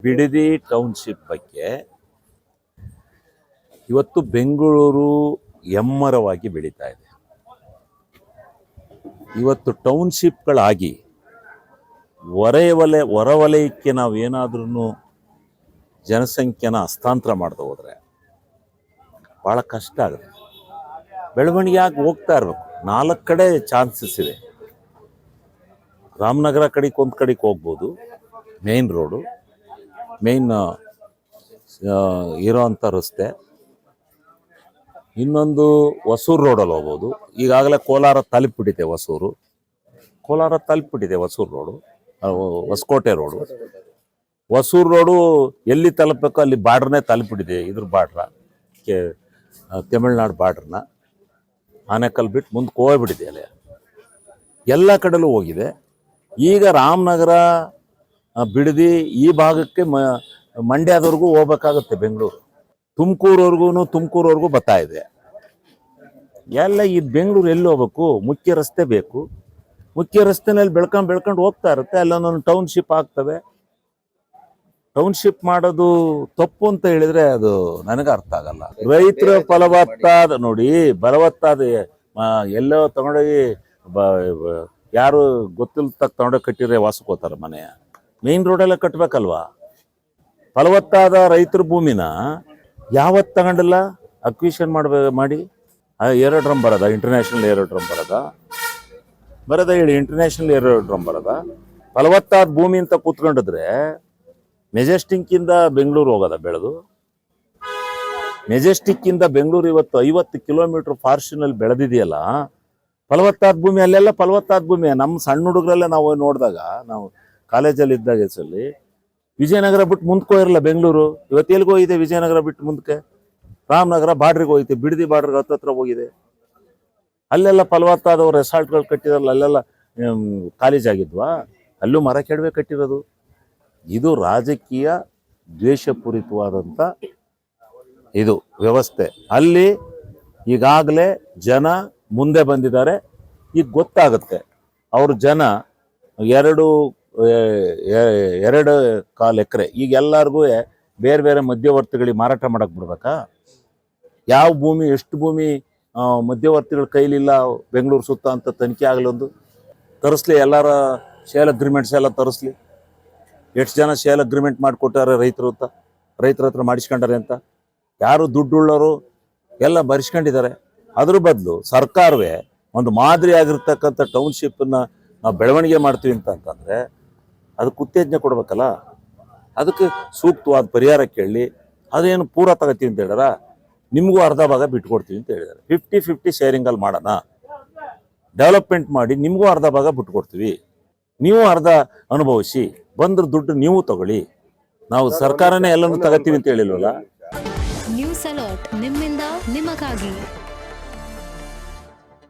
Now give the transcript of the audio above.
Bidadi township ಬಗ್ಗೆ ಇವತ್ತು ಬೆಂಗಳೂರು ಎಮ್ಮರವಾಗಿ ಬೆಳೀತಾ ಇದೆ. ಇವತ್ತು ಟೌನ್ಶಿಪ್ಗಳಾಗಿ ಹೊರವಲಯಕ್ಕೆ ನಾವು ಏನಾದ್ರೂ ಜನಸಂಖ್ಯೆನ ಹಸ್ತಾಂತರ ಮಾಡ್ತಾ ಹೋದರೆ ಭಾಳ ಕಷ್ಟ ಆಗುತ್ತೆ. ಬೆಳವಣಿಗೆ ಆಗಿ ಹೋಗ್ತಾ ಇರಬೇಕು. 4 ಕಡೆ ಚಾನ್ಸಸ್ ಇದೆ. ರಾಮನಗರ ಕಡೆಗೆ ಒಂದು ಕಡೆಗೆ ಹೋಗ್ಬೋದು, ಮೇನ್ ರೋಡು, ಮೇನ್ ಇರೋವಂಥ ರಸ್ತೆ. ಇನ್ನೊಂದು ಹೊಸೂರು ರೋಡಲ್ಲಿ ಹೋಗ್ಬೋದು. ಈಗಾಗಲೇ ಕೋಲಾರ ತಲುಪಿಬಿಟ್ಟಿದೆ Hosur road, Hoskote road. Hosur road ಎಲ್ಲಿ ತಲುಪಬೇಕು ಅಲ್ಲಿ ಬಾರ್ಡ್ರನ್ನೇ ತಲುಪಿಬಿಟ್ಟಿದೆ. ಇದ್ರ ಬಾರ್ಡ್ರ ತಮಿಳ್ನಾಡು ಬಾರ್ಡ್ರನ್ನ ಆನೆಕಲ್ ಬಿಟ್ಟು ಮುಂದಕ್ಕೆ ಹೋಗ್ಬಿಟ್ಟಿದೆ. ಅಲ್ಲಿ ಎಲ್ಲ ಕಡೆಲೂ ಹೋಗಿದೆ. ಈಗ ರಾಮನಗರ, ಬಿಡದಿ ಈ ಭಾಗಕ್ಕೆ ಮಂಡ್ಯದವರೆಗೂ ಹೋಗ್ಬೇಕಾಗುತ್ತೆ. ಬೆಂಗಳೂರು ತುಮಕೂರವರೆಗೂ ಬರ್ತಾ ಇದೆ. ಎಲ್ಲ ಈ ಬೆಂಗಳೂರು ಎಲ್ಲಿ ಹೋಗ್ಬೇಕು? ಮುಖ್ಯ ರಸ್ತೆ ಬೇಕು. ಮುಖ್ಯ ರಸ್ತೆನಲ್ಲಿ ಬೆಳ್ಕೊಂಡು ಹೋಗ್ತಾ ಇರುತ್ತೆ. ಅಲ್ಲೊಂದೊಂದು ಟೌನ್ಶಿಪ್ ಆಗ್ತವೆ. ಟೌನ್ಶಿಪ್ ಮಾಡೋದು ತಪ್ಪು ಅಂತ ಹೇಳಿದ್ರೆ ಅದು ನನಗೆ ಅರ್ಥ ಆಗಲ್ಲ. ರೈತರ ಬಲವತ್ತಾದ ಎಲ್ಲೋ ತಗೊಂಡೋಗಿ ಯಾರು ಗೊತ್ತಿಲ್ಲ ತಗೊಂಡೋಗಿ ಕಟ್ಟಿದ್ರೆ ವಾಸಕ್ಕೋತಾರೆ ಮನೆಯ. ಮೇನ್ ರೋಡೆಲ್ಲ ಕಟ್ಟಬೇಕಲ್ವಾ? ಫಲವತ್ತಾದ ರೈತರ ಭೂಮಿನ ಯಾವತ್ತು ತಗೊಂಡಿಲ್ಲ ಅಕ್ವಿಷನ್ ಮಾಡಿ ಏರೋಡ್ರಮ್ ಬರೋದ, ಇಂಟರ್ನ್ಯಾಷನಲ್ ಏರೋಡ್ರಮ್ ಬರೋದ ಹೇಳಿ, ಇಂಟರ್ನ್ಯಾಷನಲ್ ಏರೋಡ್ರಮ್ ಬರೋದ. ಫಲವತ್ತಾದ ಭೂಮಿ ಅಂತ ಕೂತ್ಕೊಂಡಿದ್ರೆ ಮೆಜೆಸ್ಟಿಕ್ಕಿಂದ ಬೆಂಗಳೂರು ಹೋಗೋದ ಬೆಳೆದು. ಮೆಜೆಸ್ಟಿಕ್ಕಿಂದ ಬೆಂಗಳೂರು ಇವತ್ತು 50 ಕಿಲೋಮೀಟರ್ ಫಾರ್ಚುನಲ್ಲಿ ಬೆಳೆದಿದೆಯಲ್ಲ. ಫಲವತ್ತಾದ ಭೂಮಿ ಅಲ್ಲೆಲ್ಲ ಫಲವತ್ತಾದ ಭೂಮಿ. ನಮ್ಮ ಸಣ್ಣ ಹುಡುಗರಲ್ಲೇ ನಾವು ನೋಡಿದಾಗ, ನಾವು ಕಾಲೇಜಲ್ಲಿ ಇದ್ದಾಗ ಹೆಸರಲ್ಲಿ ವಿಜಯನಗರ ಬಿಟ್ಟು ಮುಂದಕ್ಕೆ ಹೋಗಿರಲ್ಲ ಬೆಂಗಳೂರು. ಇವತ್ತು ಎಲ್ಲಿಗೆ ಹೋಗಿದೆ? ವಿಜಯನಗರ ಬಿಟ್ಟು ಮುಂದಕ್ಕೆ ರಾಮನಗರ ಬಾರ್ಡ್ರಿಗೆ ಹೋಗಿದೆ, ಬಿಡದಿ ಬಾರ್ಡ್ರಿಗೆ ಹತ್ತತ್ರ ಹೋಗಿದೆ. ಅಲ್ಲೆಲ್ಲ ಫಲವತ್ತಾದವ್ರು ರೆಸಾರ್ಟ್ಗಳು ಕಟ್ಟಿರಲ್ಲ, ಅಲ್ಲೆಲ್ಲ ಕಾಲೇಜ್ ಆಗಿದ್ವಾ? ಅಲ್ಲೂ ಮರ ಕೆಡವೆ ಕಟ್ಟಿರೋದು. ಇದು ರಾಜಕೀಯ ದ್ವೇಷಪೂರಿತವಾದಂಥ ಇದು ವ್ಯವಸ್ಥೆ. ಅಲ್ಲಿ ಈಗಾಗಲೇ ಜನ ಮುಂದೆ ಬಂದಿದ್ದಾರೆ. ಈಗ ಗೊತ್ತಾಗುತ್ತೆ ಅವ್ರ ಜನ 2.25 ಎಕರೆ ಈಗ ಎಲ್ಲರಿಗೂ ಬೇರೆ ಬೇರೆ ಮಧ್ಯವರ್ತಿಗಳಿಗೆ ಮಾರಾಟ ಮಾಡಕ್ಕೆ ಬಿಡ್ಬೇಕಾ? ಯಾವ ಭೂಮಿ, ಎಷ್ಟು ಭೂಮಿ ಮಧ್ಯವರ್ತಿಗಳ ಕೈಲಿಲ್ಲ ಬೆಂಗಳೂರು ಸುತ್ತ ಅಂತ ತನಿಖೆ ಆಗಲೊಂದು ತರಿಸ್ಲಿ. ಎಲ್ಲರ ಶೇಲ್ ಅಗ್ರಿಮೆಂಟ್ಸ್ ಎಲ್ಲ ತರಿಸ್ಲಿ. ಎಷ್ಟು ಜನ ಶೇಲ್ ಅಗ್ರಿಮೆಂಟ್ ಮಾಡಿಕೊಟ್ಟಾರೆ ರೈತರ ಹತ್ರ ಮಾಡಿಸ್ಕೊಂಡಾರೆ ಅಂತ. ಯಾರು ದುಡ್ಡುಳ್ಳವರು ಎಲ್ಲ ಬರೆಸ್ಕೊಂಡಿದ್ದಾರೆ. ಅದ್ರ ಬದಲು ಸರ್ಕಾರವೇ ಒಂದು ಮಾದರಿ ಆಗಿರ್ತಕ್ಕಂಥ ಟೌನ್ಶಿಪ್ಪನ್ನ ನಾವು ಬೆಳವಣಿಗೆ ಮಾಡ್ತೀವಿ ಅಂತಂದರೆ ಅದಕ್ಕೆ ಉತ್ತೇಜನ ಕೊಡ್ಬೇಕಲ್ಲ. ಅದಕ್ಕೆ ಸೂಕ್ತವಾದ ಪರಿಹಾರ ಕೇಳಿ. ಅದೇನು ಪೂರ ತಗೋತೀವಿ ಅಂತ ಹೇಳಿದಾರ, ನಿಮಗೂ ಅರ್ಧ ಭಾಗ ಬಿಟ್ಕೊಡ್ತೀವಿ ಅಂತ ಹೇಳಿದ್ದಾರೆ. 50-50 ಶೇರಿಂಗಲ್ಲಿ ಮಾಡೋಣ, ಡೆವಲಪ್ಮೆಂಟ್ ಮಾಡಿ ನಿಮಗೂ ಅರ್ಧ ಭಾಗ ಬಿಟ್ಕೊಡ್ತೀವಿ, ನೀವು ಅರ್ಧ ಅನುಭವಿಸಿ, ಬಂದ್ರ ದುಡ್ಡು ನೀವು ತಗೊಳ್ಳಿ, ನಾವು ಸರ್ಕಾರನೇ ಎಲ್ಲನೂ ತಗೋತೀವಿ ಅಂತ ಹೇಳಿಲ್ವಲ್ಲ. ನ್ಯೂಸ್ ಅಲರ್ಟ್, ನಿಮ್ಮಿಂದ ನಿಮಗಾಗಿ.